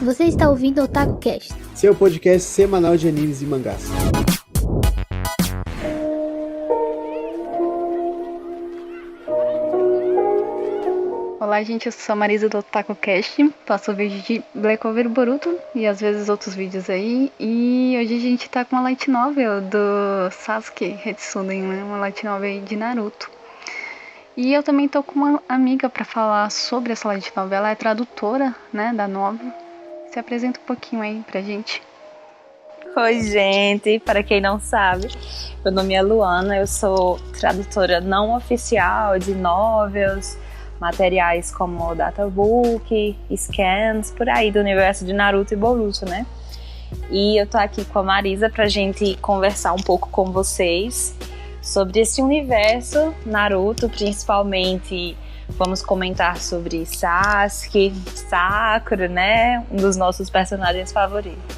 Você está ouvindo o Otaku Cast, seu podcast semanal de animes e mangás. Olá, gente, eu sou a Marisa do Otaku Cast, faço vídeo de Black Clover Boruto e às vezes outros vídeos aí. E hoje a gente tá com uma light novel do Sasuke Hetsuden, né? Uma light novel aí de Naruto. E eu também tô com uma amiga pra falar sobre essa light novel, ela é tradutora, né, da novel. Se apresenta um pouquinho aí pra gente. Oi, gente, para quem não sabe, meu nome é Luana, eu sou tradutora não oficial de novels, materiais como databook, scans, por aí do universo de Naruto e Boruto, né? E eu tô aqui com a Marisa pra gente conversar um pouco com vocês sobre esse universo Naruto, principalmente vamos comentar sobre Sasuke, Sakura, né? Um dos nossos personagens favoritos.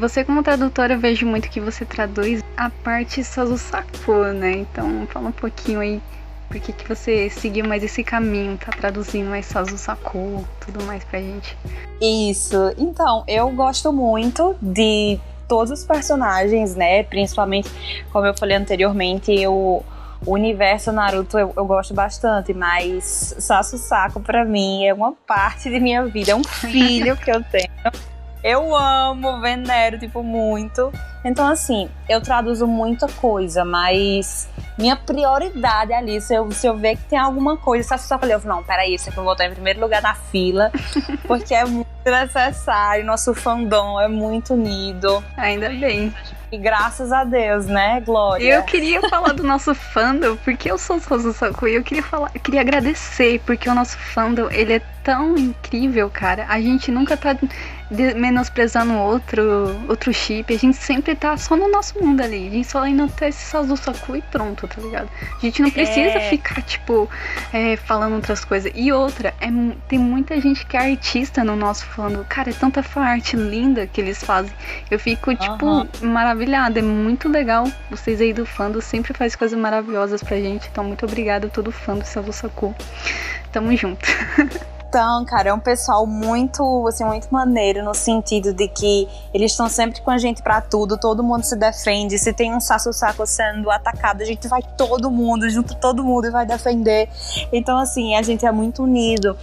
Você como tradutora, eu vejo muito que você traduz a parte Sazusaku, né? Então fala um pouquinho aí por que você seguiu mais esse caminho, tá traduzindo mais Sazusaku, tudo mais pra gente. Isso, então, eu gosto muito de todos os personagens, né? Principalmente, como eu falei anteriormente, o universo Naruto eu gosto bastante, mas Sazusaku pra mim é uma parte de minha vida, é um filho que eu tenho. Eu amo, venero, tipo, muito. Então, assim, eu traduzo muita coisa, mas minha prioridade ali, se eu ver que tem alguma coisa, Sazusaku, eu falo, não, peraí, isso aqui eu vou botar em primeiro lugar na fila, porque é muito necessário, nosso fandom é muito unido. Ainda bem. E graças a Deus, né, Glória? Eu queria falar do nosso fandom, porque eu sou Sazusaku, e eu queria agradecer, porque o nosso fandom, ele é tão incrível, cara. A gente nunca tá menosprezando outro chip, a gente sempre tá só no nosso mundo ali, a gente só enaltece esse Sazusaku e pronto, tá ligado? A gente não precisa ficar, tipo, falando outras coisas. E outra, tem muita gente que é artista no nosso fandom, cara, é tanta arte linda que eles fazem. Eu fico, tipo, maravilhada, é muito legal. Vocês aí do fandom sempre fazem coisas maravilhosas pra gente, então muito obrigada a todo fã do Sazusaku. Tamo junto. Então, cara, é um pessoal muito, assim, muito maneiro no sentido de que eles estão sempre com a gente pra tudo, todo mundo se defende. Se tem um Sazusaku sendo atacado, a gente vai todo mundo, junto todo mundo e vai defender. Então, assim, a gente é muito unido.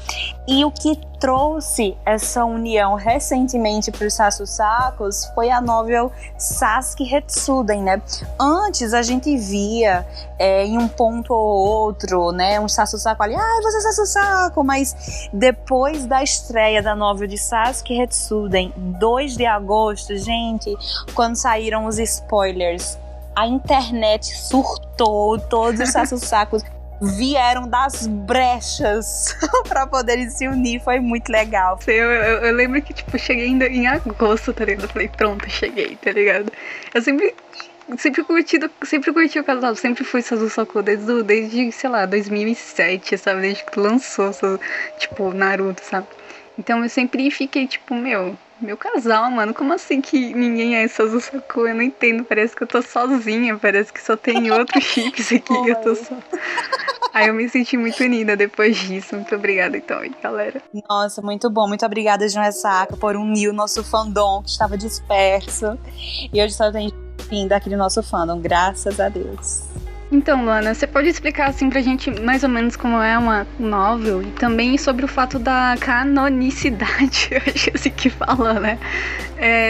E o que trouxe essa união recentemente para os Sazusakus foi a novel Sasuke Hetsuden, né? Antes a gente via em um ponto ou outro, né, um Sazusaku ali, você é Sazusaku, mas depois da estreia da novel de Sasuke Hetsuden, 2 de agosto, gente, quando saíram os spoilers, a internet surtou, todos os Sazusakus vieram das brechas pra poderem se unir, foi muito legal. Eu lembro que, tipo, cheguei ainda em agosto, tá ligado? Eu falei, pronto, cheguei, tá ligado? Eu sempre curti o casal, sempre fui Sazusaku desde, sei lá, 2007, sabe? Desde que lançou, tipo, Naruto, sabe? Então eu sempre fiquei, tipo, meu casal, mano, como assim que ninguém é Sazusaku? Eu não entendo, parece que eu tô sozinha, parece que só tem outros chips aqui, eu tô só... Aí eu me senti muito unida depois disso. Muito obrigada, então, aí, galera. Nossa, muito bom. Muito obrigada, João Ressaca, por unir o nosso fandom que estava disperso. E hoje só tem fim daquele nosso fandom, graças a Deus. Então, Luana, você pode explicar assim pra gente mais ou menos como é uma novel e também sobre o fato da canonicidade, eu acho que é assim que fala, né?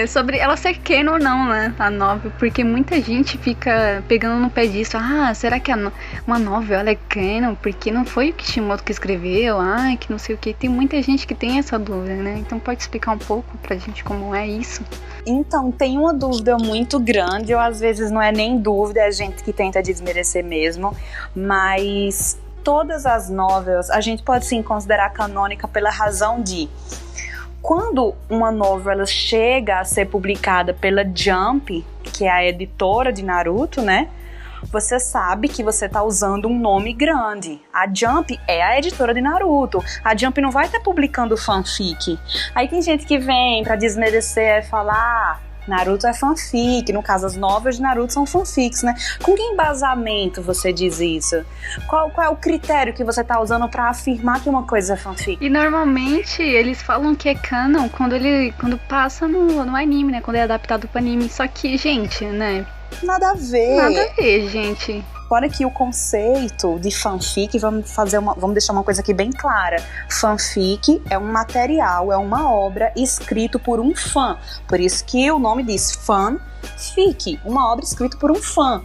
Sobre ela ser canon ou não, né? A novel, porque muita gente fica pegando no pé disso. Será que uma novel ela é canon? Porque não foi o Kishimoto que escreveu? Que não sei o que. Tem muita gente que tem essa dúvida, né? Então pode explicar um pouco pra gente como é isso? Então, tem uma dúvida muito grande, ou às vezes não é nem dúvida, é gente que tenta desmerecer mesmo, mas todas as novels a gente pode sim considerar canônica pela razão de quando uma novela chega a ser publicada pela Jump, que é a editora de Naruto, né? Você sabe que você tá usando um nome grande. A Jump é a editora de Naruto. A Jump não vai estar publicando fanfic. Aí tem gente que vem pra desmerecer e falar, Naruto é fanfic, no caso as novelas de Naruto são fanfics, né? Com que embasamento você diz isso? Qual é o critério que você tá usando pra afirmar que uma coisa é fanfic? E normalmente eles falam que é canon quando passa no anime, né? Quando é adaptado pro anime. Só que, gente, né? Nada a ver. Nada a ver, gente. Fora que o conceito de fanfic, vamos deixar uma coisa aqui bem clara. Fanfic é um material, é uma obra escrito por um fã. Por isso que o nome diz fanfic, uma obra escrita por um fã.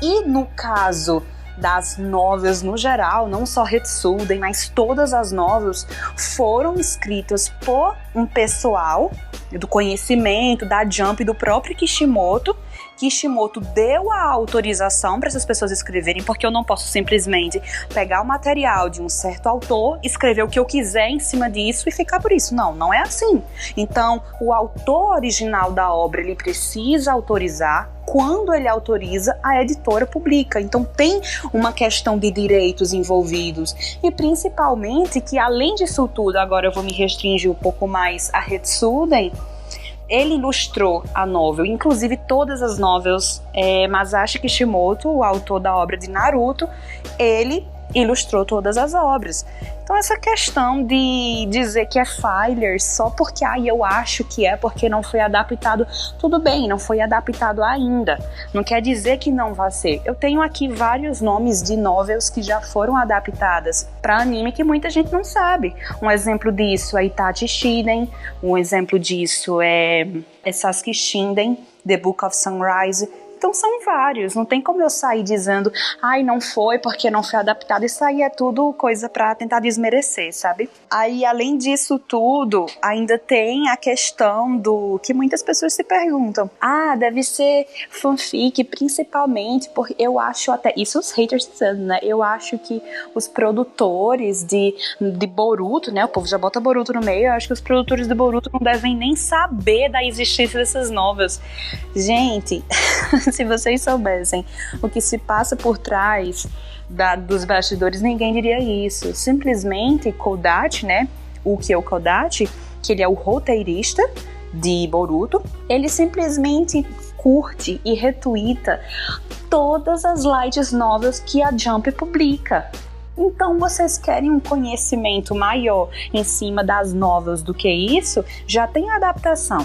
E no caso das novelas no geral, não só Retsuden, mas todas as novelas foram escritas por um pessoal do conhecimento, da Jump, do próprio Kishimoto. Kishimoto deu a autorização para essas pessoas escreverem, porque eu não posso simplesmente pegar o material de um certo autor, escrever o que eu quiser em cima disso e ficar por isso. Não é assim. Então, o autor original da obra, ele precisa autorizar. Quando ele autoriza, a editora publica. Então tem uma questão de direitos envolvidos. E principalmente que, além disso tudo, agora eu vou me restringir um pouco mais a Retsuden, ele ilustrou a novel, inclusive todas as novels. Masashi Kishimoto, o autor da obra de Naruto, ele ilustrou todas as obras. Então essa questão de dizer que é filler só porque eu acho que é porque não foi adaptado, tudo bem, não foi adaptado ainda. Não quer dizer que não vai ser. Eu tenho aqui vários nomes de novels que já foram adaptadas para anime que muita gente não sabe. Um exemplo disso é Itachi Shiden, um exemplo disso é Sasuke Shinden, The Book of Sunrise. Então são vários, não tem como eu sair dizendo não foi porque não foi adaptado. Isso aí é tudo coisa pra tentar desmerecer, sabe? Aí, além disso tudo, ainda tem a questão do que muitas pessoas se perguntam. Deve ser fanfic, principalmente porque eu acho até, isso os haters dizendo, né? Eu acho que os produtores de Boruto, né? O povo já bota Boruto no meio, eu acho que os produtores de Boruto não devem nem saber da existência dessas novelas. Gente... Se vocês soubessem o que se passa por trás dos bastidores, ninguém diria isso. Simplesmente Kodachi, né? O Ukyo Kodachi, que ele é o roteirista de Boruto, ele simplesmente curte e retuita todas as light novels que a Jump publica. Então, vocês querem um conhecimento maior em cima das novels do que isso? Já tem a adaptação.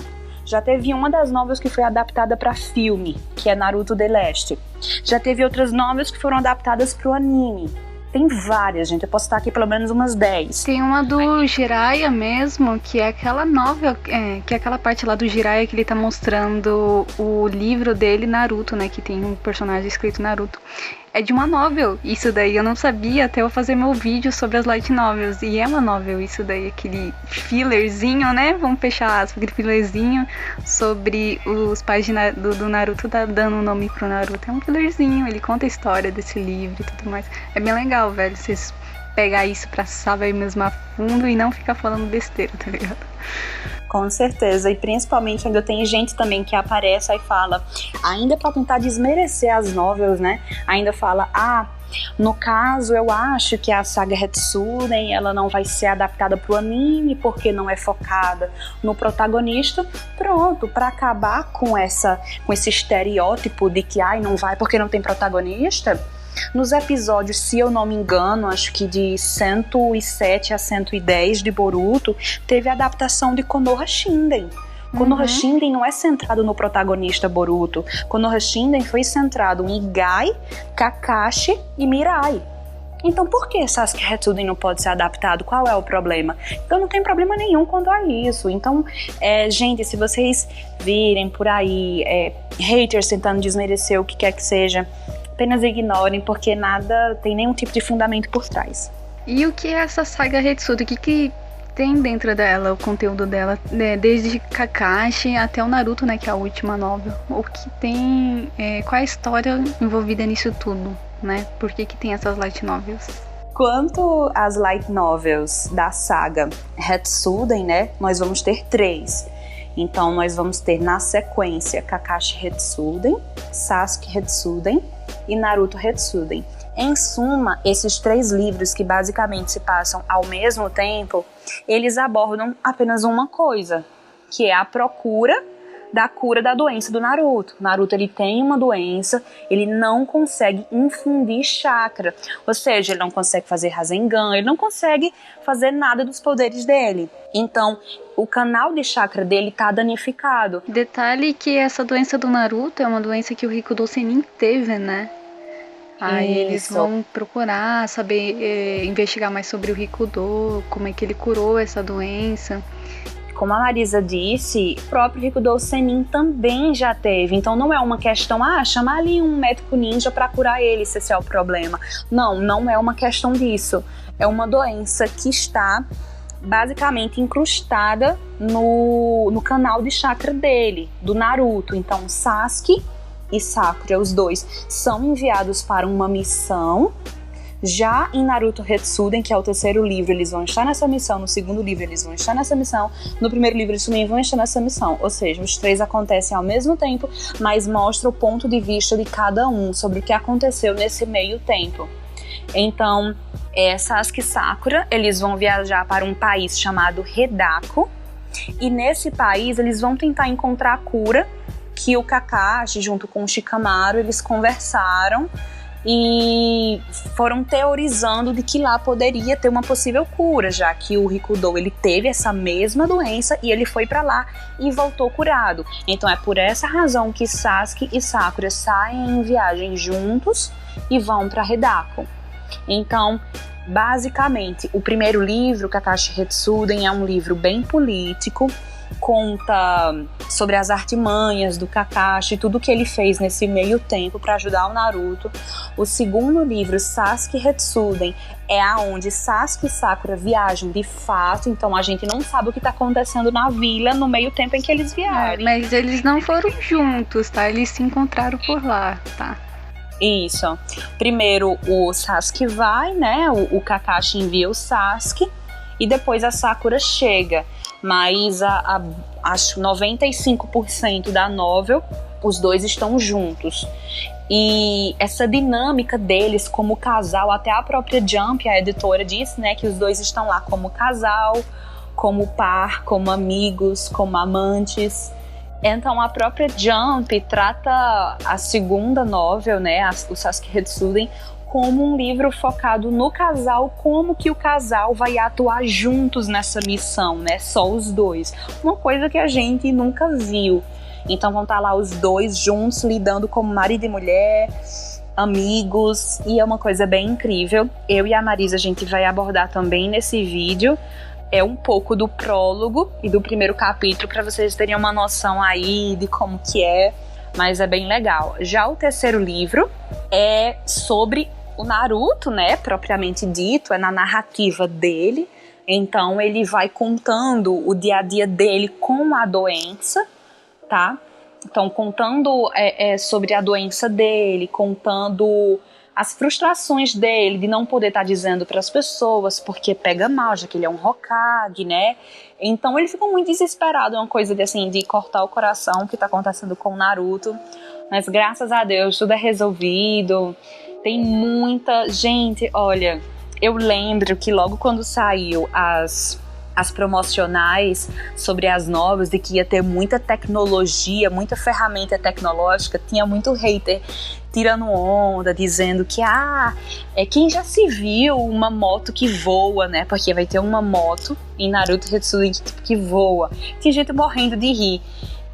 Já teve uma das novelas que foi adaptada para filme, que é Naruto The Last. Já teve outras novelas que foram adaptadas para o anime. Tem várias, gente. Eu posso estar aqui pelo menos umas 10. Tem uma do Jiraiya mesmo, que é aquela novela, que é aquela parte lá do Jiraiya que ele tá mostrando o livro dele, Naruto, né? Que tem um personagem escrito Naruto. É de uma novel, isso daí eu não sabia até eu fazer meu vídeo sobre as light novels. E é uma novel, isso daí, aquele fillerzinho, né? Vamos fechar aspas, aquele fillerzinho sobre os pais do Naruto tá dando um nome pro Naruto. É um fillerzinho, ele conta a história desse livro e tudo mais. É bem legal, velho, vocês pegar isso pra saber mesmo a fundo e não ficar falando besteira, tá ligado? Com certeza, e principalmente ainda tem gente também que aparece e fala, ainda pra tentar desmerecer as novels, né? Ainda fala, no caso eu acho que a saga Retsuden, ela não vai ser adaptada pro anime porque não é focada no protagonista. Pronto, pra acabar com esse estereótipo de que não vai porque não tem protagonista. Nos episódios, se eu não me engano, acho que de 107 a 110 de Boruto, teve a adaptação de Konoha Shinden. Konoha Shinden não é centrado no protagonista Boruto. Konoha Shinden foi centrado em Igai, Kakashi e Mirai. Então por que Sasuke Retsuden não pode ser adaptado? Qual é o problema? Então não tem problema nenhum quanto a isso. Então, gente, se vocês virem por aí haters tentando desmerecer o que quer que seja, apenas ignorem, porque nada tem nenhum tipo de fundamento por trás. E o que é essa saga Retsuden? O que tem dentro dela, o conteúdo dela, né? Desde Kakashi até o Naruto, né, que é a última novel. O que tem, qual é a história envolvida nisso tudo, né? Por que tem essas light novels? Quanto às light novels da saga Retsuden, né, nós vamos ter 3. Então nós vamos ter na sequência Kakashi Retsuden, Sasuke Retsuden e Naruto Retsuden. Em suma, esses 3 livros que basicamente se passam ao mesmo tempo, eles abordam apenas uma coisa, que é a procura da cura da doença do Naruto. Naruto, ele tem uma doença, ele não consegue infundir chakra, ou seja, ele não consegue fazer Rasengan, ele não consegue fazer nada dos poderes dele. Então, o canal de chakra dele tá danificado. Detalhe que essa doença do Naruto é uma doença que o Rikudo Sennin teve, né? Aí eles vão procurar saber, investigar mais sobre o Rikudo, como é que ele curou essa doença. Como a Marisa disse, o próprio Rikudo Sennin também já teve. Então não é uma questão, chamar ali um médico ninja para curar ele, se esse é o problema. Não é uma questão disso. É uma doença que está basicamente incrustada no canal de chakra dele, do Naruto. Então Sasuke e Sakura, os dois, são enviados para uma missão. Já em Naruto Retsuden, que é o terceiro livro, eles vão estar nessa missão. No segundo livro, eles vão estar nessa missão. No primeiro livro, eles também vão estar nessa missão. Ou seja, os três acontecem ao mesmo tempo, mas mostra o ponto de vista de cada um sobre o que aconteceu nesse meio tempo. Então, Sasuke e Sakura, eles vão viajar para um país chamado Hedako. E nesse país, eles vão tentar encontrar a cura que o Kakashi, junto com o Shikamaru, eles conversaram e foram teorizando de que lá poderia ter uma possível cura, já que o Rikudo, ele teve essa mesma doença e ele foi pra lá e voltou curado. Então é por essa razão que Sasuke e Sakura saem em viagem juntos e vão pra Hedako. Então, basicamente, o primeiro livro, Kakashi Retsuden, é um livro bem político, conta sobre as artimanhas do Kakashi, tudo que ele fez nesse meio tempo para ajudar o Naruto. O segundo livro, Sasuke Retsuden, é aonde Sasuke e Sakura viajam de fato, então a gente não sabe o que tá acontecendo na vila no meio tempo em que eles viajam. Mas eles não foram juntos, tá? Eles se encontraram por lá, tá? Isso. Primeiro o Sasuke vai, né? O Kakashi envia o Sasuke e depois a Sakura chega. Mas acho 95% da novel, os dois estão juntos. E essa dinâmica deles como casal, até a própria Jump, a editora, disse, né, que os dois estão lá como casal, como par, como amigos, como amantes. Então a própria Jump trata a segunda novel, né, o Sasuke Retsuden, como um livro focado no casal, como que o casal vai atuar juntos nessa missão, né? Só os dois. Uma coisa que a gente nunca viu. Então vão estar lá os dois juntos, lidando como marido e mulher, amigos, e é uma coisa bem incrível. Eu e a Marisa, a gente vai abordar também nesse vídeo um pouco do prólogo e do primeiro capítulo, para vocês terem uma noção aí de como que é, mas é bem legal. Já o terceiro livro é sobre o Naruto, né, propriamente dito, é na narrativa dele. Então ele vai contando o dia a dia dele com a doença, tá? Então contando sobre a doença dele, contando as frustrações dele de não poder estar dizendo para as pessoas porque pega mal, já que ele é um Hokage, né? Então ele fica muito desesperado, é uma coisa de cortar o coração que está acontecendo com o Naruto. Mas graças a Deus tudo é resolvido. Tem muita gente, olha, eu lembro que logo quando saiu as promocionais sobre as novas, de que ia ter muita tecnologia, muita ferramenta tecnológica, tinha muito hater tirando onda, dizendo que quem já se viu uma moto que voa, né? Porque vai ter uma moto em Naruto Retsuden que voa. Tinha gente morrendo de rir.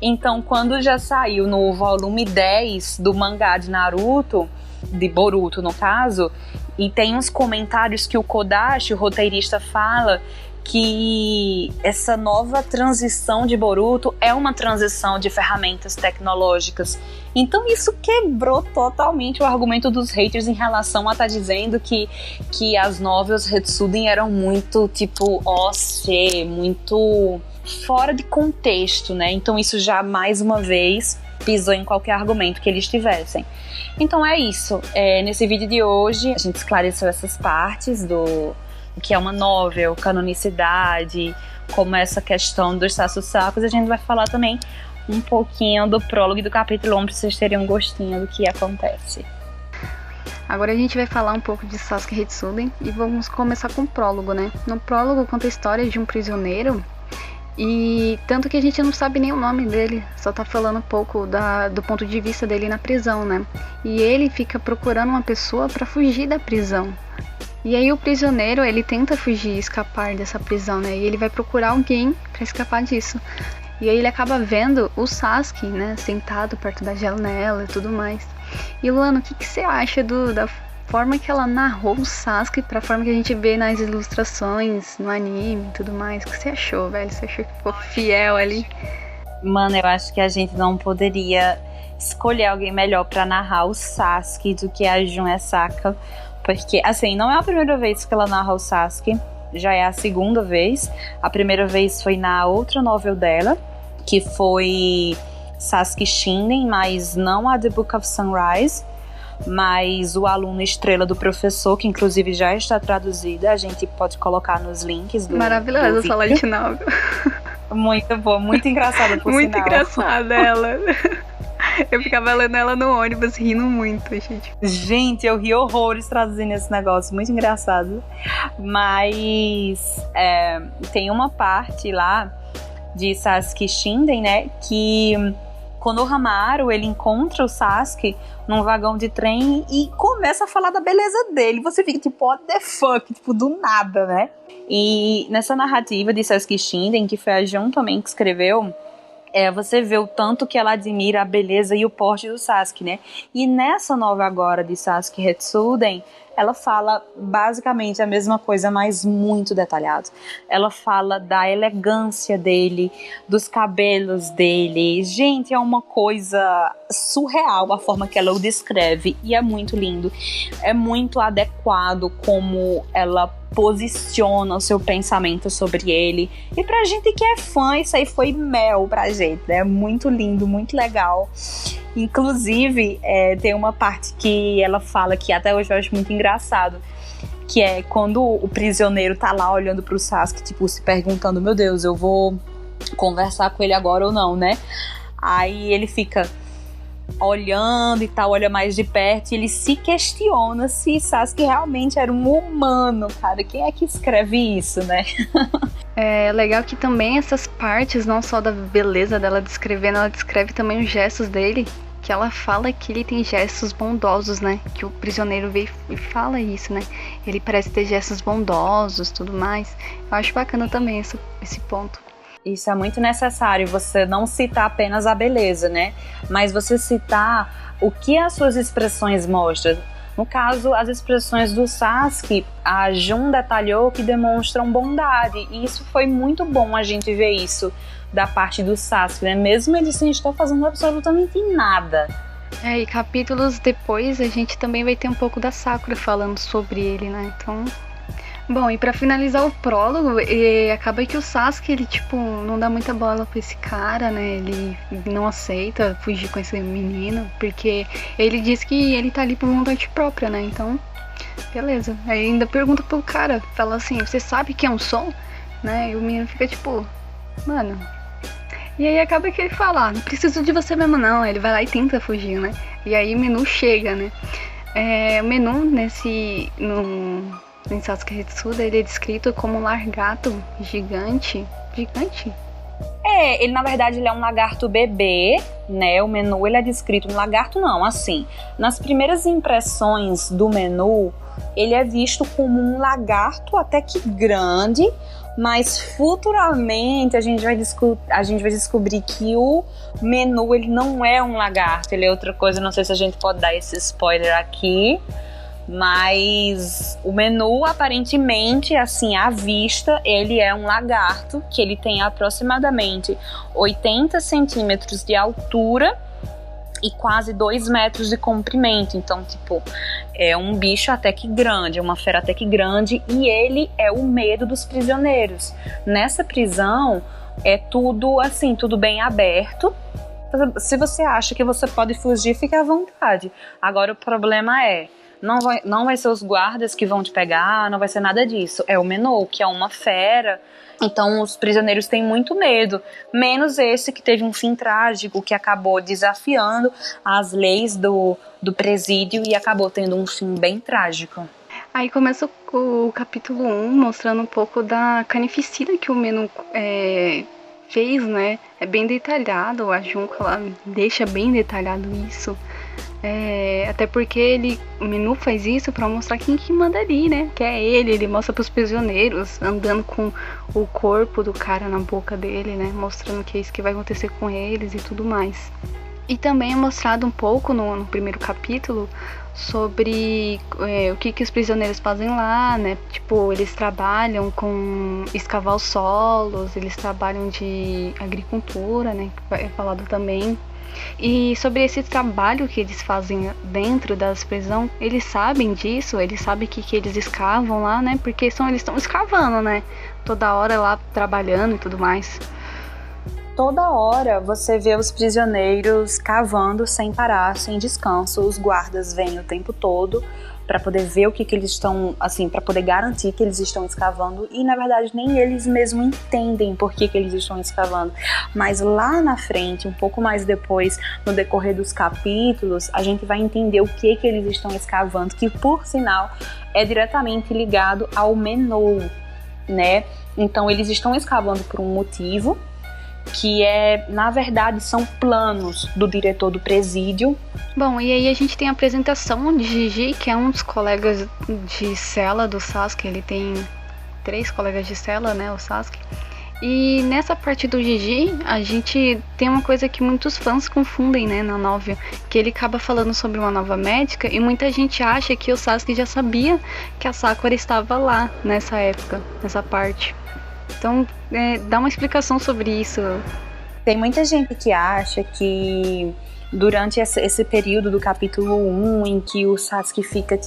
Então, quando já saiu no volume 10 do mangá de Naruto, de Boruto no caso, e tem uns comentários que o Kodashi, o roteirista, fala que essa nova transição de Boruto é uma transição de ferramentas tecnológicas. Então isso quebrou totalmente o argumento dos haters em relação a estar dizendo que as novels Retsuden eram muito tipo OC, muito fora de contexto, né? Então isso já mais uma vez pisou em qualquer argumento que eles tivessem. Então é isso. Nesse vídeo de hoje a gente esclareceu essas partes do que é uma novel, canonicidade, como essa questão dos Sassusakos. A gente vai falar também um pouquinho do prólogo e do capítulo 1 para vocês terem um gostinho do que acontece. Agora a gente vai falar um pouco de Sasuke Retsuden e vamos começar com o prólogo, né? No prólogo conta a história de um prisioneiro E tanto que a gente não sabe nem o nome dele, só tá falando um pouco do ponto de vista dele na prisão, né? E ele fica procurando uma pessoa pra fugir da prisão. E aí o prisioneiro, ele tenta fugir, escapar dessa prisão, né? E ele vai procurar alguém pra escapar disso. E aí ele acaba vendo o Sasuke, né? Sentado perto da janela e tudo mais. E Luana, o que você acha da forma que ela narrou o Sasuke pra forma que a gente vê nas ilustrações, no anime e tudo mais? O que você achou, velho? Você achou que ficou fiel ali? Mano, eu acho que a gente não poderia escolher alguém melhor pra narrar o Sasuke do que a Jun Esaka. Porque, assim, não é a primeira vez que ela narra o Sasuke, já é a segunda vez. A primeira vez foi na outra novel dela, que foi Sasuke Shinden, mas não a The Book of Sunrise, mas o aluno estrela do professor, que inclusive já está traduzida, a gente pode colocar nos links do Maravilhosa essa light novel. Muito boa, muito engraçada por muito sinal. engraçada ela. Eu ficava lendo ela no ônibus, rindo muito, gente. Gente, eu ri horrores traduzindo esse negócio, muito engraçado. Mas tem uma parte lá de Sasuke Shinden, né, que Konohamaru, ele encontra o Sasuke num vagão de trem e começa a falar da beleza dele. Você fica tipo, what the fuck, tipo, do nada, né? E nessa narrativa de Sasuke Shinden, que foi a Jun também que escreveu, você vê o tanto que ela admira a beleza e o porte do Sasuke, né? E nessa nova agora de Sasuke Hetsuden, ela fala basicamente a mesma coisa, mas muito detalhado. Ela fala da elegância dele, dos cabelos dele. Gente, é uma coisa surreal a forma que ela o descreve. E é muito lindo. É muito adequado como ela posiciona o seu pensamento sobre ele. E pra gente que é fã, isso aí foi mel pra gente, né? Muito lindo, muito legal. Inclusive, tem uma parte que ela fala que até hoje eu acho muito engraçado, que é quando o prisioneiro tá lá olhando pro Sasuke, tipo, se perguntando, meu Deus, eu vou conversar com ele agora ou não, né? Aí ele fica olhando e tal, olha mais de perto e ele se questiona se Sasuke realmente era um humano, cara. Quem é que escreve isso, né? É legal que também essas partes, não só da beleza dela descrevendo, ela descreve também os gestos dele, que ela fala que ele tem gestos bondosos, né? Que o prisioneiro veio e fala isso, né? Ele parece ter gestos bondosos, tudo mais. Eu acho bacana também esse ponto. Isso é muito necessário, você não citar apenas a beleza, né? Mas você citar o que as suas expressões mostram. No caso, as expressões do Sasuke, a Jun detalhou que demonstram bondade. E isso foi muito bom a gente ver isso da parte do Sasuke, né? Mesmo ele sem estar fazendo absolutamente nada. E capítulos depois a gente também vai ter um pouco da Sakura falando sobre ele, né? Então... Bom, e pra finalizar o prólogo, acaba que o Sasuke, ele, tipo, não dá muita bola pra esse cara, né? Ele não aceita fugir com esse menino, porque ele diz que ele tá ali por vontade própria, né? Então, beleza. Aí ainda pergunta pro cara, fala assim, você sabe quem eu sou? Né? E o menino fica tipo, mano... E aí acaba que ele fala, não preciso de você mesmo não. Ele vai lá e tenta fugir, né? E aí o Menu chega, né? O Menu, em Sasuke Hitsuda, ele é descrito como um lagarto gigante. Gigante? Ele na verdade ele é um lagarto bebê, né? O Menu ele é descrito um lagarto não, assim. Nas primeiras impressões do Menu, ele é visto como um lagarto até que grande, mas futuramente a gente vai descobrir que o Menu ele não é um lagarto, ele é outra coisa. Não sei se a gente pode dar esse spoiler aqui. Mas o Menu, aparentemente, assim, à vista, ele é um lagarto que ele tem aproximadamente 80 centímetros de altura e quase 2 metros de comprimento. Então, tipo, é um bicho até que grande, é uma fera até que grande, e ele é o medo dos prisioneiros. Nessa prisão, é tudo, assim, tudo bem aberto. Se você acha que você pode fugir, fique à vontade. Agora, o problema não vai ser os guardas que vão te pegar, não vai ser nada disso. É o Menu, que é uma fera. Então os prisioneiros têm muito medo. Menos esse que teve um fim trágico, que acabou desafiando as leis do presídio e acabou tendo um fim bem trágico. Aí começa o capítulo 1 mostrando um pouco da carnificina que o Menu fez, né? É bem detalhado, a Junko, ela deixa bem detalhado isso. Até porque o Menu faz isso pra mostrar quem que manda ali, né? Que é ele mostra pros prisioneiros, andando com o corpo do cara na boca dele, né? Mostrando que é isso que vai acontecer com eles e tudo mais. E também é mostrado um pouco no primeiro capítulo sobre o que os prisioneiros fazem lá, né? Tipo, eles trabalham com escavar os solos, eles trabalham de agricultura, né? Que é falado também. E sobre esse trabalho que eles fazem dentro das prisões, eles sabem disso, eles sabem que eles escavam lá, né? Porque eles estão escavando, né? Toda hora lá trabalhando e tudo mais. Toda hora você vê os prisioneiros cavando sem parar, sem descanso. Os guardas vêm o tempo todo para poder ver o que eles estão, assim, para poder garantir que eles estão escavando. E na verdade nem eles mesmos entendem por que eles estão escavando. Mas lá na frente, um pouco mais depois, no decorrer dos capítulos, a gente vai entender o que eles estão escavando, que por sinal é diretamente ligado ao Menou, né? Então eles estão escavando por um motivo, que na verdade, são planos do diretor do presídio. Bom, e aí a gente tem a apresentação de Gigi, que é um dos colegas de cela do Sasuke. Ele tem 3 colegas de cela, né, o Sasuke. E nessa parte do Gigi, a gente tem uma coisa que muitos fãs confundem, né, na novel, que ele acaba falando sobre uma nova médica e muita gente acha que o Sasuke já sabia que a Sakura estava lá nessa época, nessa parte. Então, dá uma explicação sobre isso. Tem muita gente que acha que durante esse período do capítulo 1, em que o Sasuke fica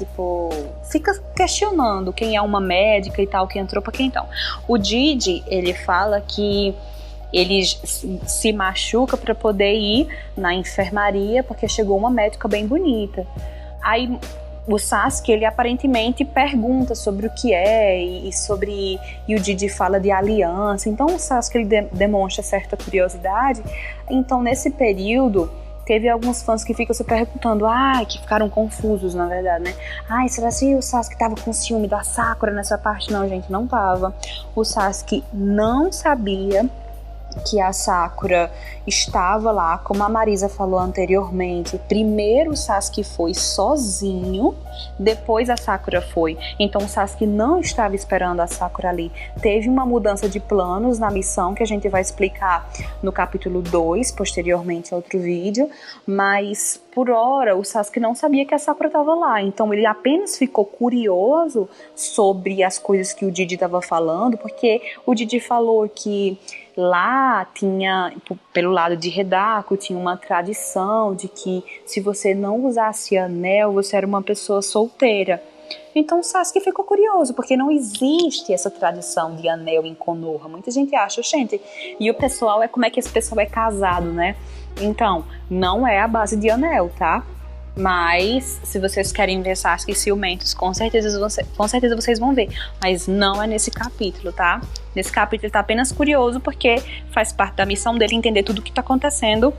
questionando quem é uma médica e tal, quem entrou pra quem então. O Didi, ele fala que ele se machuca para poder ir na enfermaria porque chegou uma médica bem bonita. Aí o Sasuke, ele aparentemente pergunta sobre o que é e o Didi fala de aliança. Então o Sasuke, ele demonstra certa curiosidade. Então nesse período teve alguns fãs que ficam se perguntando, que ficaram confusos na verdade, né? Será que o Sasuke tava com ciúme da Sakura nessa parte? Não, gente, não tava. O Sasuke não sabia que a Sakura estava lá, como a Marisa falou anteriormente. Primeiro o Sasuke foi sozinho, depois a Sakura foi. Então o Sasuke não estava esperando a Sakura ali. Teve uma mudança de planos na missão que a gente vai explicar no capítulo 2, posteriormente a outro vídeo, mas por hora o Sasuke não sabia que a Sakura estava lá. Então ele apenas ficou curioso sobre as coisas que o Didi estava falando, porque o Didi falou que lá tinha, pelo lado de Redaku, tinha uma tradição de que se você não usasse anel, você era uma pessoa solteira. Então o Sasuke ficou curioso, porque não existe essa tradição de anel em Konoha. Muita gente acha, gente, e o pessoal como é que esse pessoal é casado, né? Então, não é a base de anel, tá? Mas, se vocês querem ver Sasuke ciumentos, com certeza vocês vão ver. Mas não é nesse capítulo, tá? Nesse capítulo ele tá apenas curioso porque faz parte da missão dele entender tudo o que tá acontecendo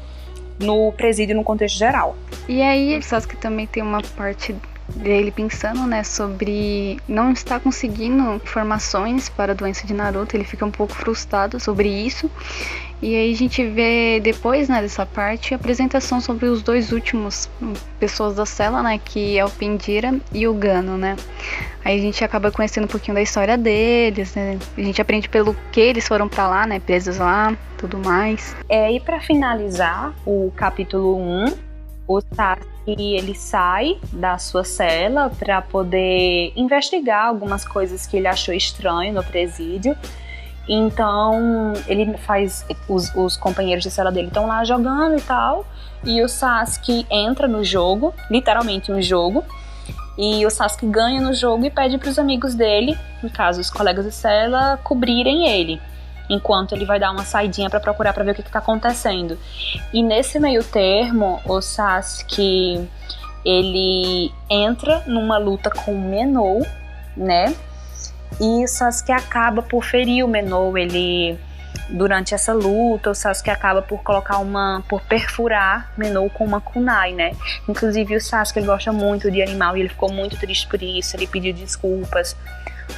no presídio no contexto geral. E aí, o Sasuke também tem uma parte dele pensando, né, sobre não estar conseguindo informações para a doença de Naruto. Ele fica um pouco frustrado sobre isso. E aí a gente vê depois, né, dessa parte, a apresentação sobre os 2 últimos pessoas da cela, né, que é o Pendira e o Gano, né. Aí a gente acaba conhecendo um pouquinho da história deles, né, a gente aprende pelo que eles foram pra lá, né, presos lá, tudo mais. E pra finalizar o capítulo 1, o Sasuke, ele sai da sua cela para poder investigar algumas coisas que ele achou estranho no presídio. Então ele faz, os companheiros de cela dele estão lá jogando e tal, e o Sasuke entra no jogo, literalmente um jogo, e o Sasuke ganha no jogo e pede para os amigos dele, no caso os colegas de cela, cobrirem ele, enquanto ele vai dar uma saidinha para procurar para ver o que está acontecendo. E nesse meio termo, o Sasuke, ele entra numa luta com o Menou, né? E o Sasuke acaba por ferir o Menou. Durante essa luta, o Sasuke acaba por por perfurar Menou com uma kunai, né? Inclusive o Sasuke, ele gosta muito de animal e ele ficou muito triste por isso. Ele pediu desculpas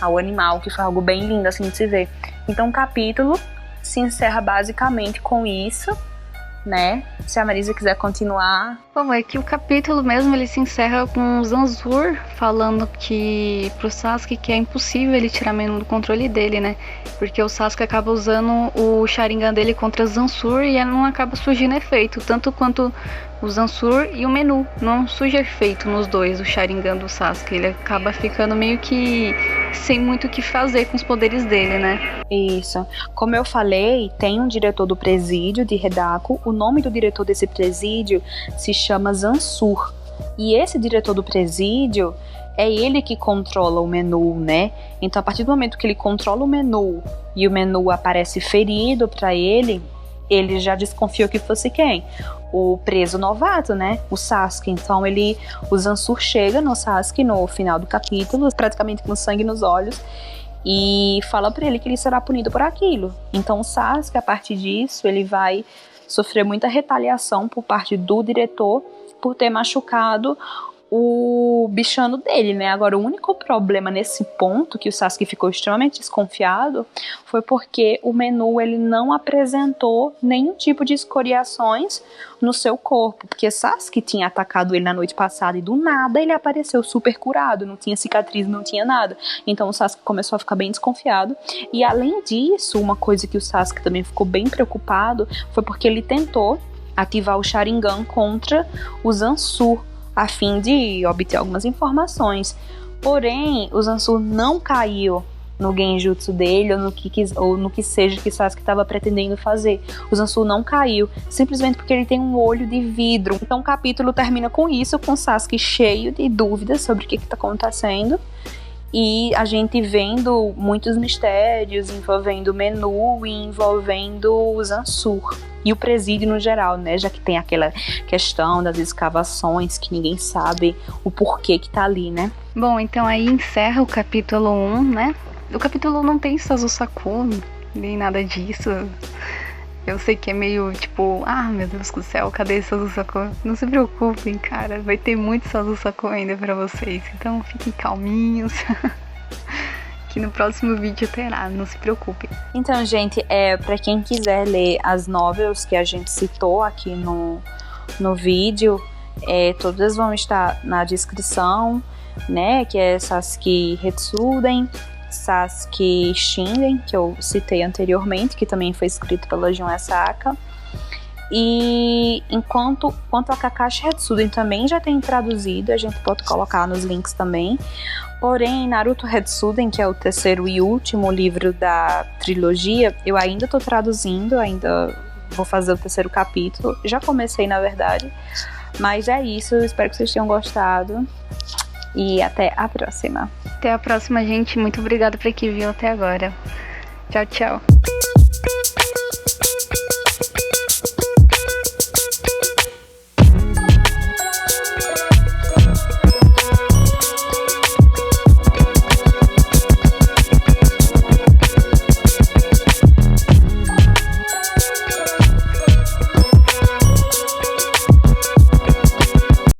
ao animal, que foi algo bem lindo assim de se ver. Então o capítulo se encerra basicamente com isso, né? Se a Marisa quiser continuar. Bom, é que o capítulo mesmo ele se encerra com o Zansur falando que pro Sasuke que é impossível ele tirar Menu do controle dele, né? Porque o Sasuke acaba usando o Sharingan dele contra Zansur e não acaba surgindo efeito, tanto quanto o Zansur e o Menu. Não surge efeito nos dois, o Sharingan do Sasuke. Ele acaba ficando meio que sem muito o que fazer com os poderes dele, né? Isso. Como eu falei, tem um diretor do presídio de Redaku. O nome do diretor desse presídio se chama Zansur. E esse diretor do presídio é ele que controla o Menu, né? Então, a partir do momento que ele controla o Menu e o Menu aparece ferido pra ele já desconfiou que fosse quem? O preso novato, né? O Sasuke. Então o Zansur chega no Sasuke no final do capítulo, praticamente com sangue nos olhos, e fala pra ele que ele será punido por aquilo. Então o Sasuke, a partir disso, ele vai sofrer muita retaliação por parte do diretor por ter machucado o bichano dele, né? Agora, o único problema nesse ponto que o Sasuke ficou extremamente desconfiado foi porque o Menu ele não apresentou nenhum tipo de escoriações no seu corpo, porque Sasuke tinha atacado ele na noite passada e do nada ele apareceu super curado, não tinha cicatriz, não tinha nada. Então o Sasuke começou a ficar bem desconfiado. E além disso, uma coisa que o Sasuke também ficou bem preocupado foi porque ele tentou ativar o Sharingan contra o Zansur, a fim de obter algumas informações. Porém, o Zansur não caiu no genjutsu dele ou no que seja que Sasuke estava pretendendo fazer. O Zansur não caiu, simplesmente porque ele tem um olho de vidro. Então o capítulo termina com isso, com Sasuke cheio de dúvidas sobre o que está acontecendo. E a gente vendo muitos mistérios envolvendo o Menu e envolvendo o Zansur. E o presídio no geral, né? Já que tem aquela questão das escavações que ninguém sabe o porquê que tá ali, né? Bom, então aí encerra o capítulo 1, né? O capítulo 1 não tem Sazusaku, nem nada disso. Eu sei que é meio tipo, meu Deus do céu, cadê Sazusaku? Não se preocupem, cara, vai ter muito Sazusaku ainda pra vocês. Então fiquem calminhos. Que no próximo vídeo terá, não se preocupem. Então, gente, pra quem quiser ler as novels que a gente citou aqui no vídeo, todas vão estar na descrição, né? Que é Sasuke Hetsuden, Sasuke Shinden, que eu citei anteriormente, que também foi escrito pela Jun Asaka. E quanto a Kakashi Hetsuden também já tem traduzido, a gente pode colocar nos links também. Porém, Naruto Hetsuden, que é o terceiro e último livro da trilogia, eu ainda tô traduzindo, ainda vou fazer o terceiro capítulo. Já comecei, na verdade. Mas é isso, espero que vocês tenham gostado. E até a próxima. Até a próxima, gente. Muito obrigada por quem viu até agora. Tchau, tchau.